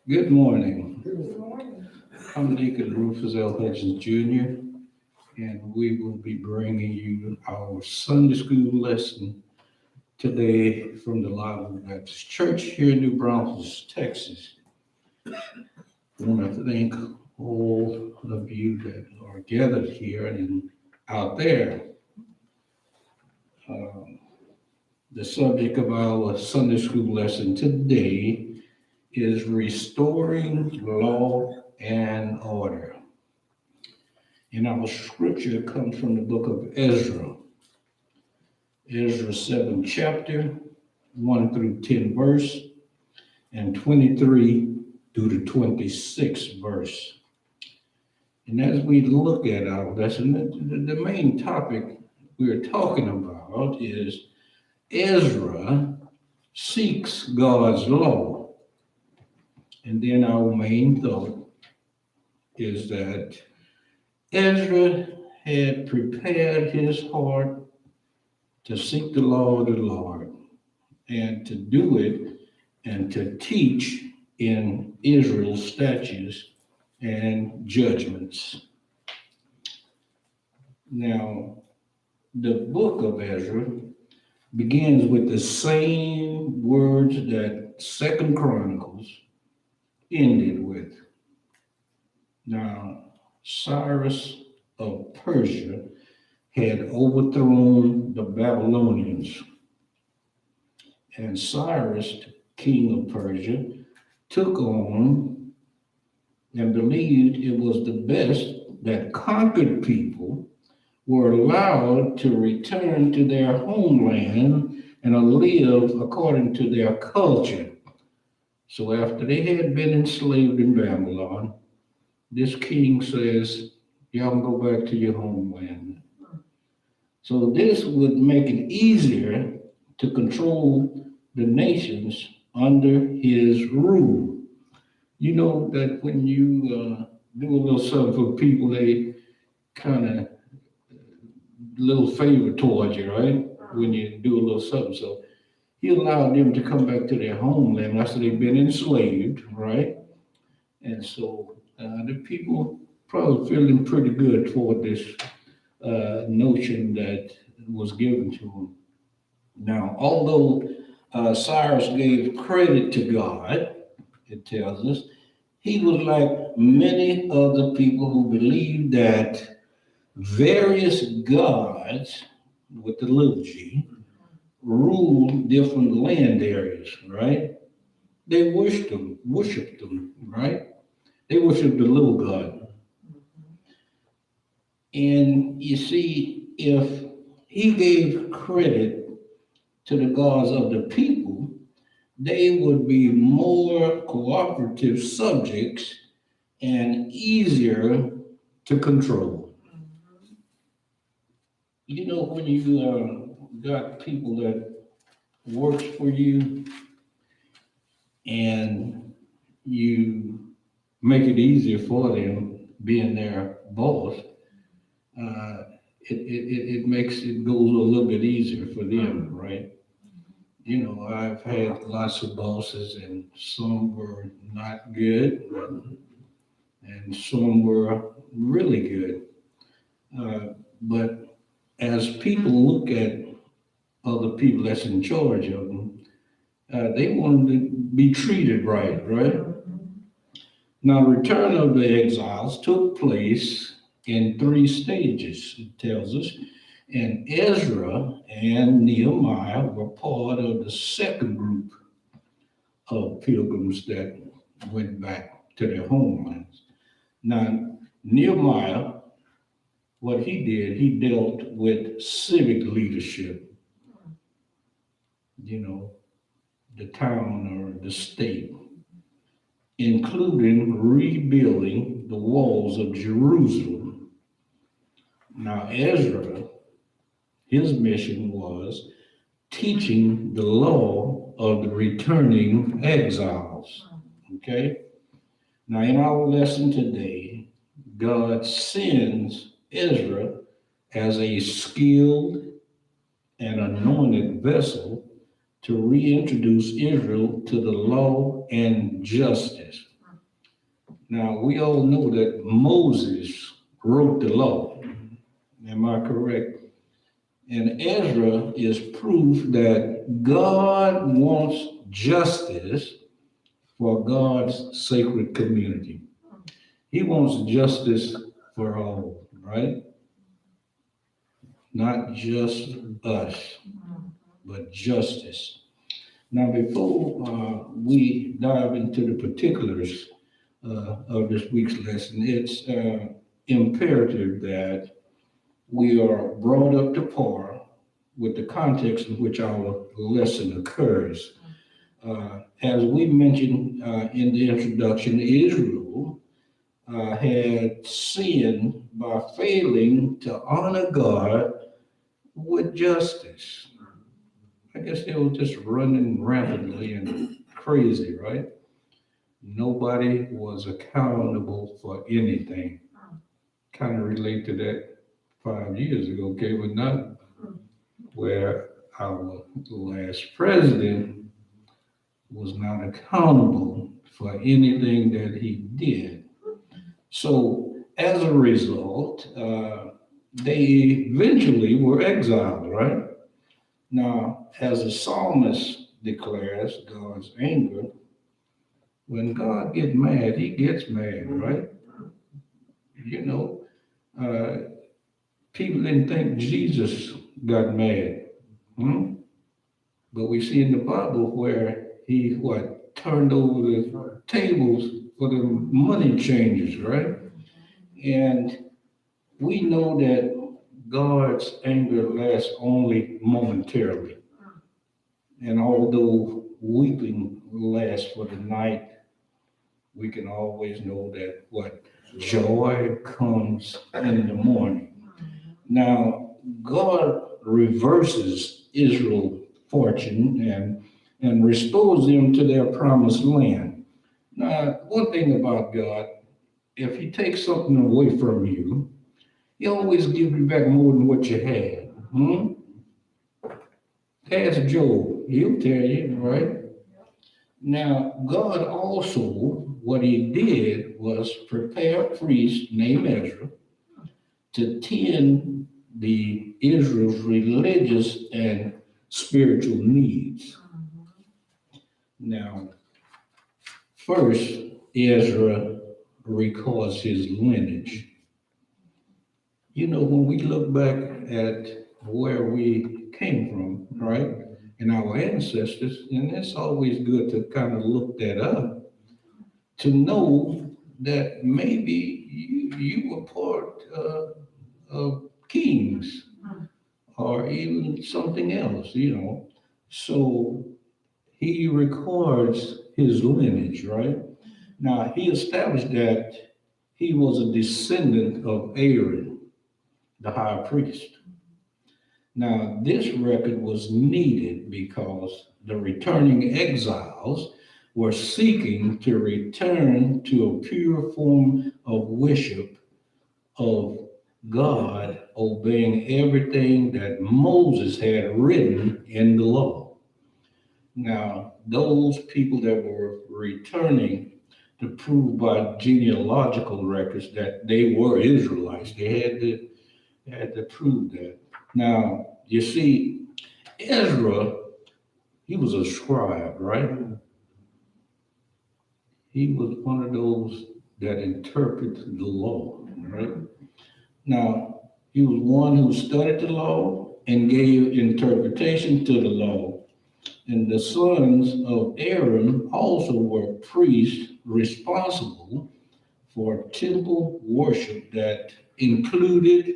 Good morning. Good morning. I'm Deacon Rufus L. Hutchins Jr., and we will be bringing you our Sunday school lesson today from the Live Baptist Church here in New Braunfels, Texas. I want to thank all of you that are gathered here and out there. Um, the subject of our Sunday school lesson today is restoring law and order. And our scripture comes from the book of Ezra, Ezra 7th chapter, 1 through 10 verse, and 23 through the 26th verse. And as we look at our lesson, the main topic we're talking about is Ezra seeks God's law. And then our main thought is that Ezra had prepared his heart to seek the law of the Lord and to do it and to teach in Israel's statutes and judgments. Now, the book of Ezra begins with the same words that Second Chronicles ended with. Now, Cyrus of Persia had overthrown the Babylonians. And Cyrus, king of Persia, took on and believed it was the best that conquered people were allowed to return to their homeland and live according to their culture. So after they had been enslaved in Babylon, this king says, y'all can go back to your homeland. So this would make it easier to control the nations under his rule. You know that when you do a little something for people, they kind of little favor towards you, right? When you do a little something. So he allowed them to come back to their homeland after they've been enslaved, right? And so the people probably feeling pretty good for this notion that was given to them. Now, although Cyrus gave credit to God, it tells us, he was like many other people who believed that various gods, with the little g, ruled different land areas, right? They worshiped them, right? They worshiped the little god. And you see, if he gave credit to the gods of the people, they would be more cooperative subjects and easier to control. You know, when you got people that works for you and you make it easier for them being their boss, it makes it goes a little bit easier for them, right? You know, I've had lots of bosses, and some were not good, and some were really good. But as people look at other people that's in charge of them, they want to be treated right, right? Now, return of the exiles took place in three stages, it tells us. And Ezra and Nehemiah were part of the second group of pilgrims that went back to their homelands. Now, Nehemiah, what he did, he dealt with civic leadership, you know, the town or the state, including rebuilding the walls of Jerusalem. Now, Ezra, his mission was teaching the law of the returning exiles. Okay? Now, in our lesson today, God sends Ezra as a skilled and anointed vessel to reintroduce Israel to the law and justice. Now, we all know that Moses wrote the law. Am I correct? And Ezra is proof that God wants justice for God's sacred community. He wants justice for all, right? Not just us, but justice. Now, before we dive into the particulars of this week's lesson, it's imperative that we are brought up to par with the context in which our lesson occurs. As we mentioned in the introduction, Israel had sinned by failing to honor God with justice. I guess they were just running rapidly and crazy, right? Nobody was accountable for anything. Kind of relate to that 5 years ago, okay, but not where our last president was not accountable for anything that he did. So as a result, they eventually were exiled, right? Now, as the psalmist declares God's anger, when God gets mad, he gets mad, right? You know, people didn't think Jesus got mad. Hmm? But we see in the Bible where he turned over the tables for the money changers, right? And we know that God's anger lasts only momentarily. And although weeping lasts for the night, we can always know that joy comes in the morning. Now, God reverses Israel's fortune and restores them to their promised land. Now, one thing about God, if he takes something away from you, he always gives you back more than what you had. Hmm? Ask Job, he'll tell you, right? Now, God also, what he did was prepare a priest named Ezra to tend the Israel's religious and spiritual needs. Now, first, Ezra records his lineage. You know, when we look back at where we came from, right, and our ancestors, and it's always good to kind of look that up to know that maybe you were part of kings or even something else, you know. So he records his lineage, right? Now, he established that he was a descendant of Aaron, the high priest. Now, this record was needed because the returning exiles were seeking to return to a pure form of worship of God, obeying everything that Moses had written in the law. Now, those people that were returning to prove by genealogical records that they were Israelites, they had to prove that. Now, you see, Ezra, he was a scribe, right? He was one of those that interpreted the law, right? Now, he was one who studied the law and gave interpretation to the law. And the sons of Aaron also were priests responsible for temple worship that included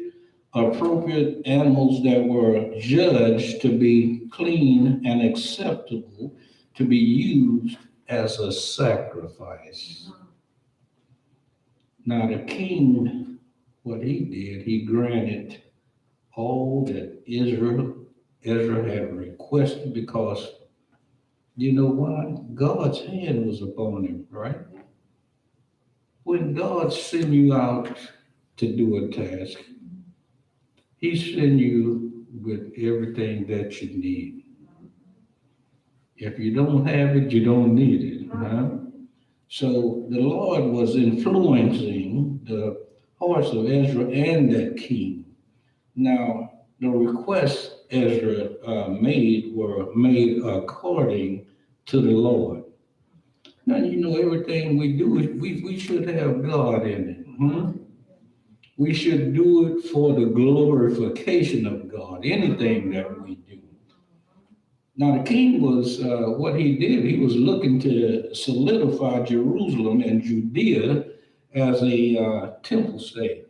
appropriate animals that were judged to be clean and acceptable to be used as a sacrifice. Now, the king, what he did, he granted all that Ezra had requested because you know why? God's hand was upon him, right? When God sent you out to do a task, he sent you with everything that you need. If you don't have it, you don't need it. Huh? So the Lord was influencing the hearts of Ezra and that king. Now, the requests Ezra made were made according to the Lord. Now, everything we do, we should have God in it. We should do it for the glorification of God, anything that we do. Now, the king was, what he did, he was looking to solidify Jerusalem and Judea as a temple state.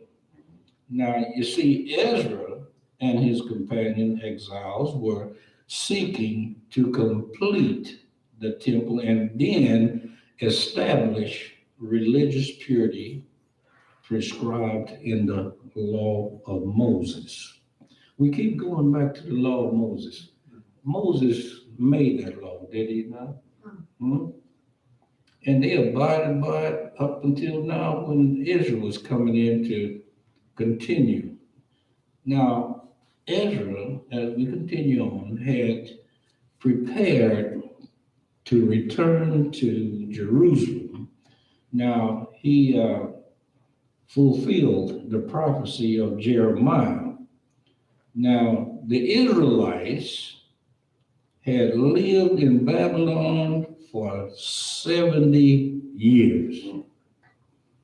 Now, you see, Ezra and his companion exiles were seeking to complete the temple and then establish religious purity prescribed in the law of Moses. We keep going back to the law of Moses. Moses made that law, did he not? Hmm? And they abided by it up until now when Israel was coming in to continue. Now, Ezra, as we continue on, had prepared to return to Jerusalem. Now, he fulfilled the prophecy of Jeremiah. Now, the Israelites had lived in Babylon for 70 years.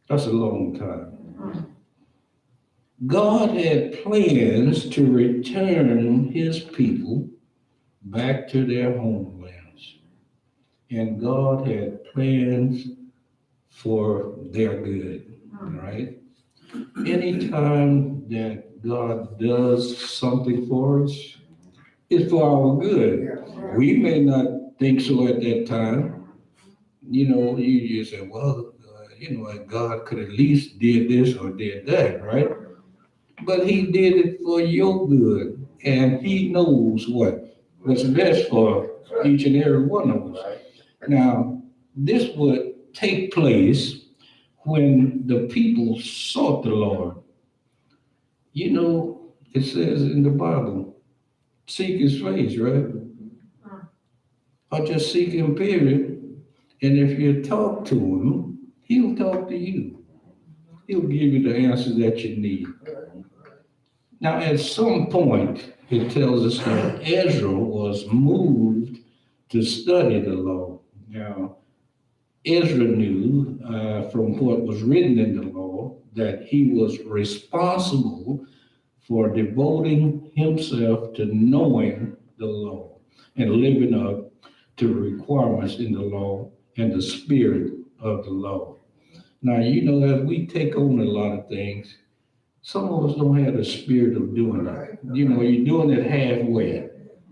That's a long time. God had plans to return his people back to their homelands. And God had plans for their good, right? Anytime that God does something for us, it's for our good. We may not think so at that time. You just say, well, God could at least did this or did that, right? But he did it for your good, and he knows what's best for each and every one of us. Now, this would take place when the people sought the Lord. It says in the Bible, seek his face, right? Or just seek him, period. And if you talk to him, he'll talk to you. He'll give you the answers that you need. Now, at some point, it tells us that Ezra was moved to study the law. Now, Ezra knew from what was written in the law that he was responsible for devoting himself to knowing the law and living up to the requirements in the law and the spirit of the law. Now, as we take on a lot of things, some of us don't have the spirit of doing it. You're doing it halfway.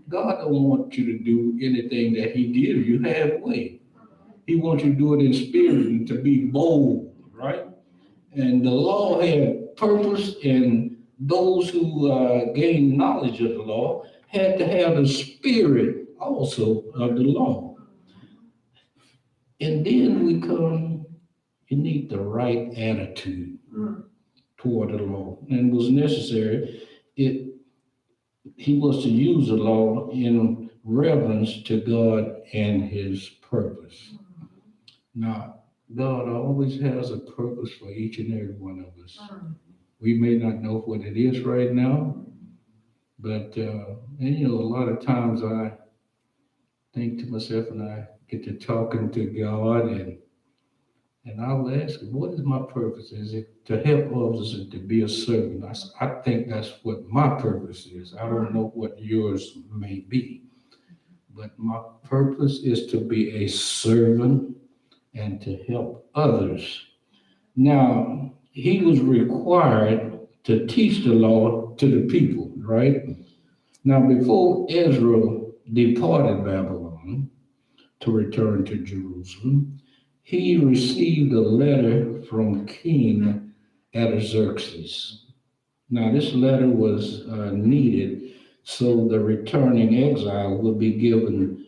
God don't want you to do anything that he gives you halfway. He wants you to do it in spirit and to be bold, right? And the law had purpose, and those who gained knowledge of the law had to have the spirit also of the law. And then you need the right attitude toward the law. And it was necessary. He was to use the law in reverence to God and his purpose. Now, God always has a purpose for each and every one of us. We may not know what it is right now, but a lot of times I think to myself and I get to talking to God and I'll ask him, what is my purpose? Is it to help others and to be a servant? I think that's what my purpose is. I don't know what yours may be, but my purpose is to be a servant and to help others. Now, he was required to teach the law to the people, right? Now, before Ezra departed Babylon to return to Jerusalem, he received a letter from King Artaxerxes. Now, this letter was needed so the returning exile would be given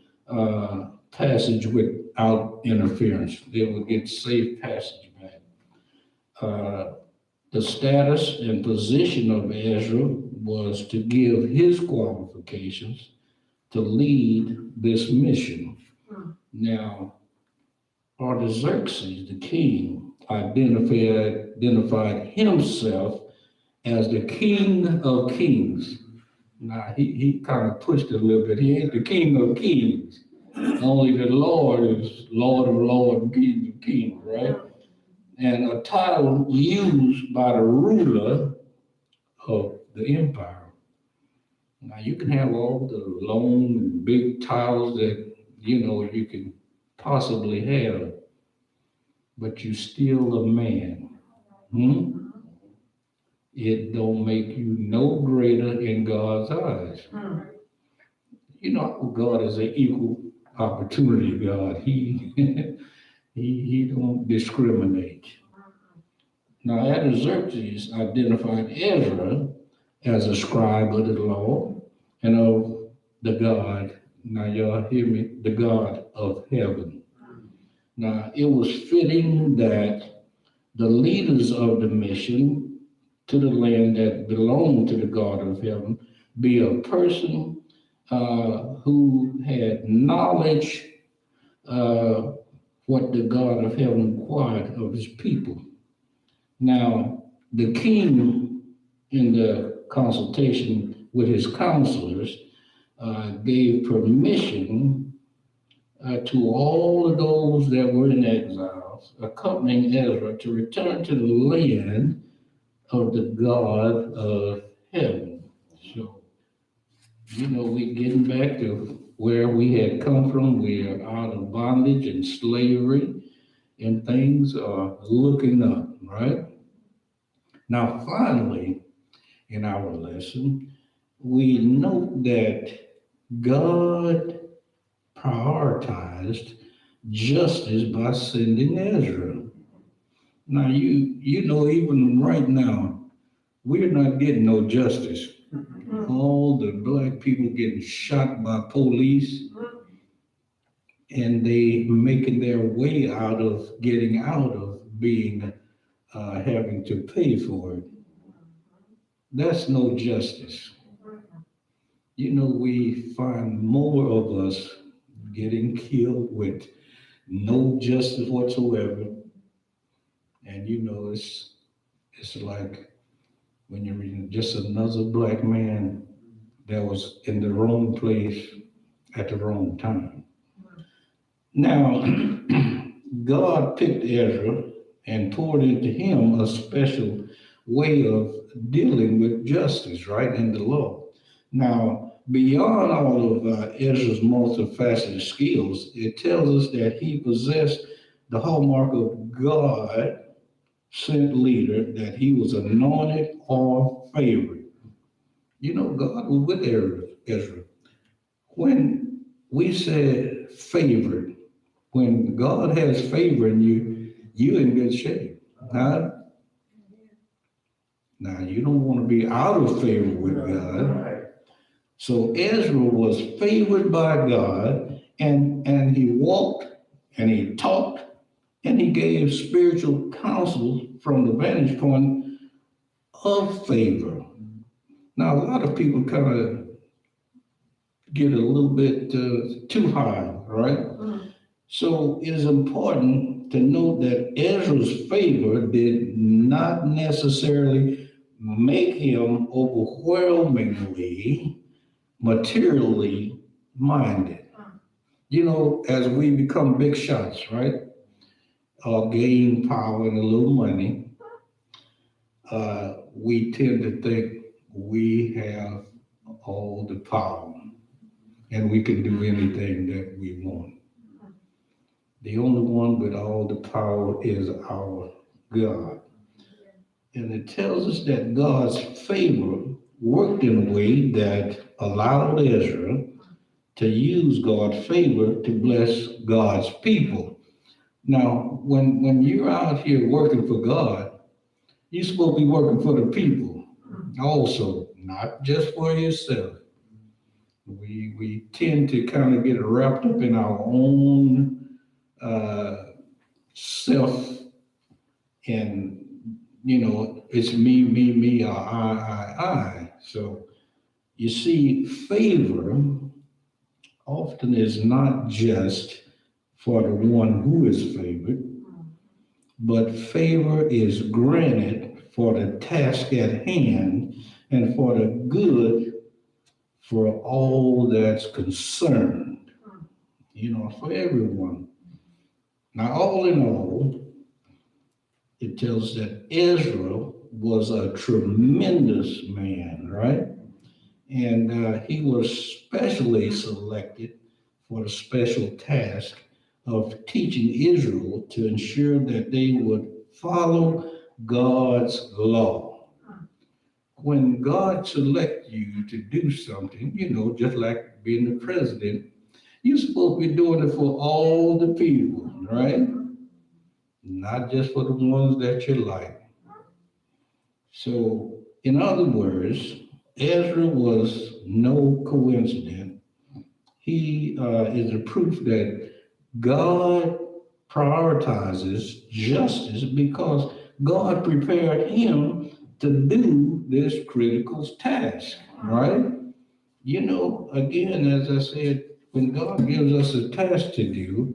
passage without interference. They would get safe passage back. The status and position of Ezra was to give his qualifications, 'to to lead this mission. Now, Artaxerxes, the king, identified himself as the King of Kings. Now, he kind of pushed it a little bit. He ain't the King of Kings. Only the Lord is Lord of Lords and King of Kings, right? And a title used by the ruler of the empire. Now, you can have all the long and big titles that, you can possibly have, but you still a man. Hmm? It don't make you no greater in God's eyes. God is an equal opportunity God. He he don't discriminate. Now, Artaxerxes identified Ezra as a scribe of the law and of the God. Now, y'all hear me? The God of heaven. Now, it was fitting that the leaders of the mission to the land that belonged to the God of heaven be a person who had knowledge what the God of heaven required of his people. Now, the king, in the consultation with his counselors, gave permission to all of those that were in exiles, accompanying Ezra to return to the land of the God of heaven. So, we're getting back to where we had come from. We are out of bondage and slavery, and things are looking up, right? Now, finally, in our lesson, we note that God prioritized justice by sending Ezra. Now, even right now, we're not getting no justice. All the black people getting shot by police, and they making their way out of getting out of being having to pay for it. That's no justice. We find more of us getting killed with no justice whatsoever. And it's like when you're reading just another black man that was in the wrong place at the wrong time. Now, God picked Ezra and poured into him a special way of dealing with justice, right, in the law. Now, beyond all of Ezra's multifaceted skills, it tells us that he possessed the hallmark of God sent leader, that he was anointed or favored. God was with Ezra. When we said favored, when God has favor in you, you're in good shape. Huh? Now, you don't want to be out of favor with God. So Ezra was favored by God, and he walked and he talked and he gave spiritual counsel from the vantage point of favor. Now, a lot of people kind of get a little bit too high, right? So it is important to note that Ezra's favor did not necessarily make him overwhelmingly materially minded. As we become big shots, right? Or gain power and a little money, we tend to think we have all the power and we can do anything that we want. The only one with all the power is our God. And it tells us that God's favor worked in a way that allowed Ezra to use God's favor to bless God's people. Now, when you're out here working for God, you're supposed to be working for the people also, not just for yourself. We tend to kind of get wrapped up in our own self, and it's me, or I. So you see, favor often is not just for the one who is favored, but favor is granted for the task at hand and for the good for all that's concerned, for everyone. Now, all in all, it tells that Ezra was a tremendous man, right? And he was specially selected for the special task of teaching Israel to ensure that they would follow God's law. When God selects you to do something, just like being the president, you're supposed to be doing it for all the people, right? Not just for the ones that you like. So, in other words, Ezra was no coincidence. He is a proof that God prioritizes justice because God prepared him to do this critical task, right? Again, as I said, when God gives us a task to do,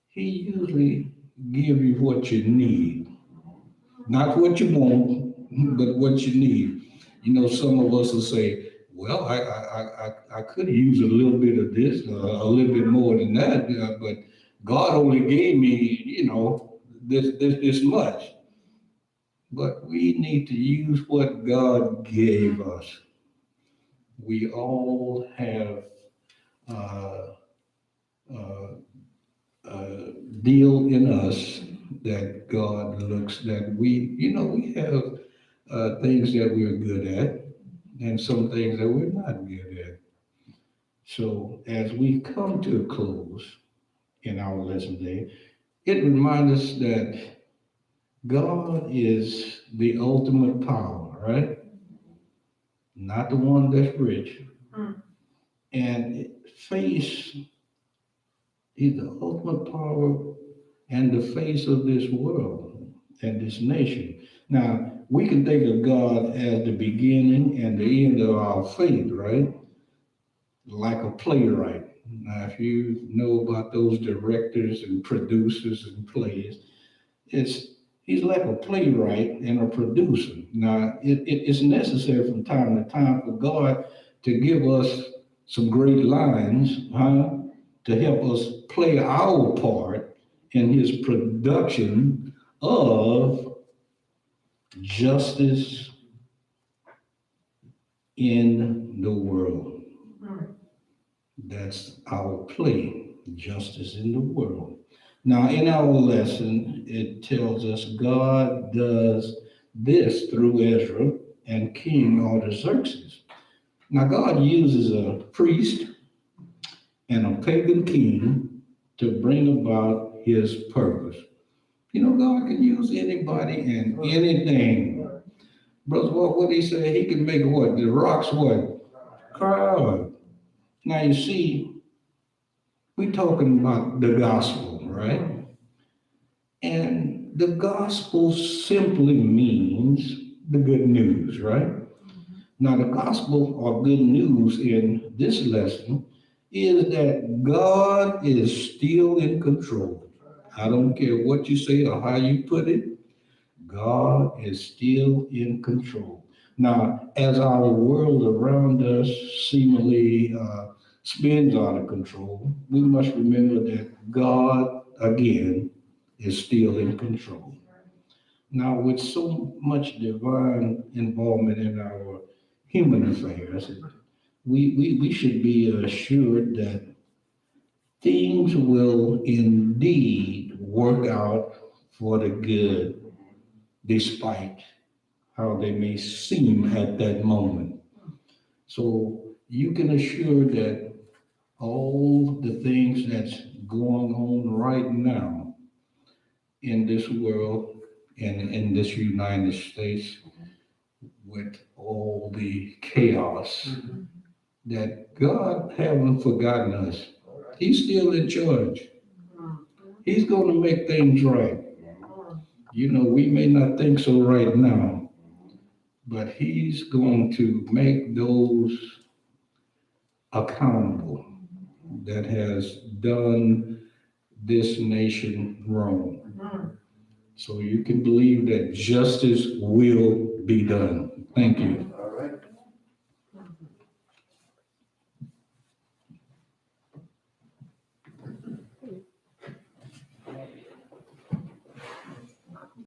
He usually gives you what you need, not what you want, but what you need. Some of us will say, "Well, I could use a little bit of this, a little bit more than that, but God only gave me, this much." But we need to use what God gave us. We all have uh, uh, deal in us that God looks that we have things that we're good at and some things that we're not good at. So as we come to a close in our lesson today, it reminds us that God is the ultimate power, right? Not the one that's rich. And face is the ultimate power and the face of this world and this nation. Now, we can think of God as the beginning and the end of our faith, right? Like a playwright. Now, if you know about those directors and producers and plays, it's he's like a playwright and a producer. Now, it's necessary from time to time for God to give us some great lines, to help us play our part in His production of justice in the world. That's our play, justice in the world. Now, in our lesson, it tells us God does this through Ezra and King Artaxerxes. Now, God uses a priest and a pagan king to bring about his purpose. God can use anybody and anything. Brother, what he said, he can make what? The rocks what? Cry out. Now, you see, we're talking about the gospel, right? And the gospel simply means the good news, right? Now, the gospel or good news in this lesson is that God is still in control. I don't care what you say or how you put it, God is still in control. Now, as our world around us seemingly spins out of control, we must remember that God, again, is still in control. Now, with so much divine involvement in our human affairs, we should be assured that things will indeed work out for the good, despite how they may seem at that moment. So you can assure that all the things that's going on right now in this world and in this United States with all the chaos, that God haven't forgotten us. He's still in charge. He's going to make things right. We may not think so right now, but He's going to make those accountable that has done this nation wrong. So you can believe that justice will be done. Thank you.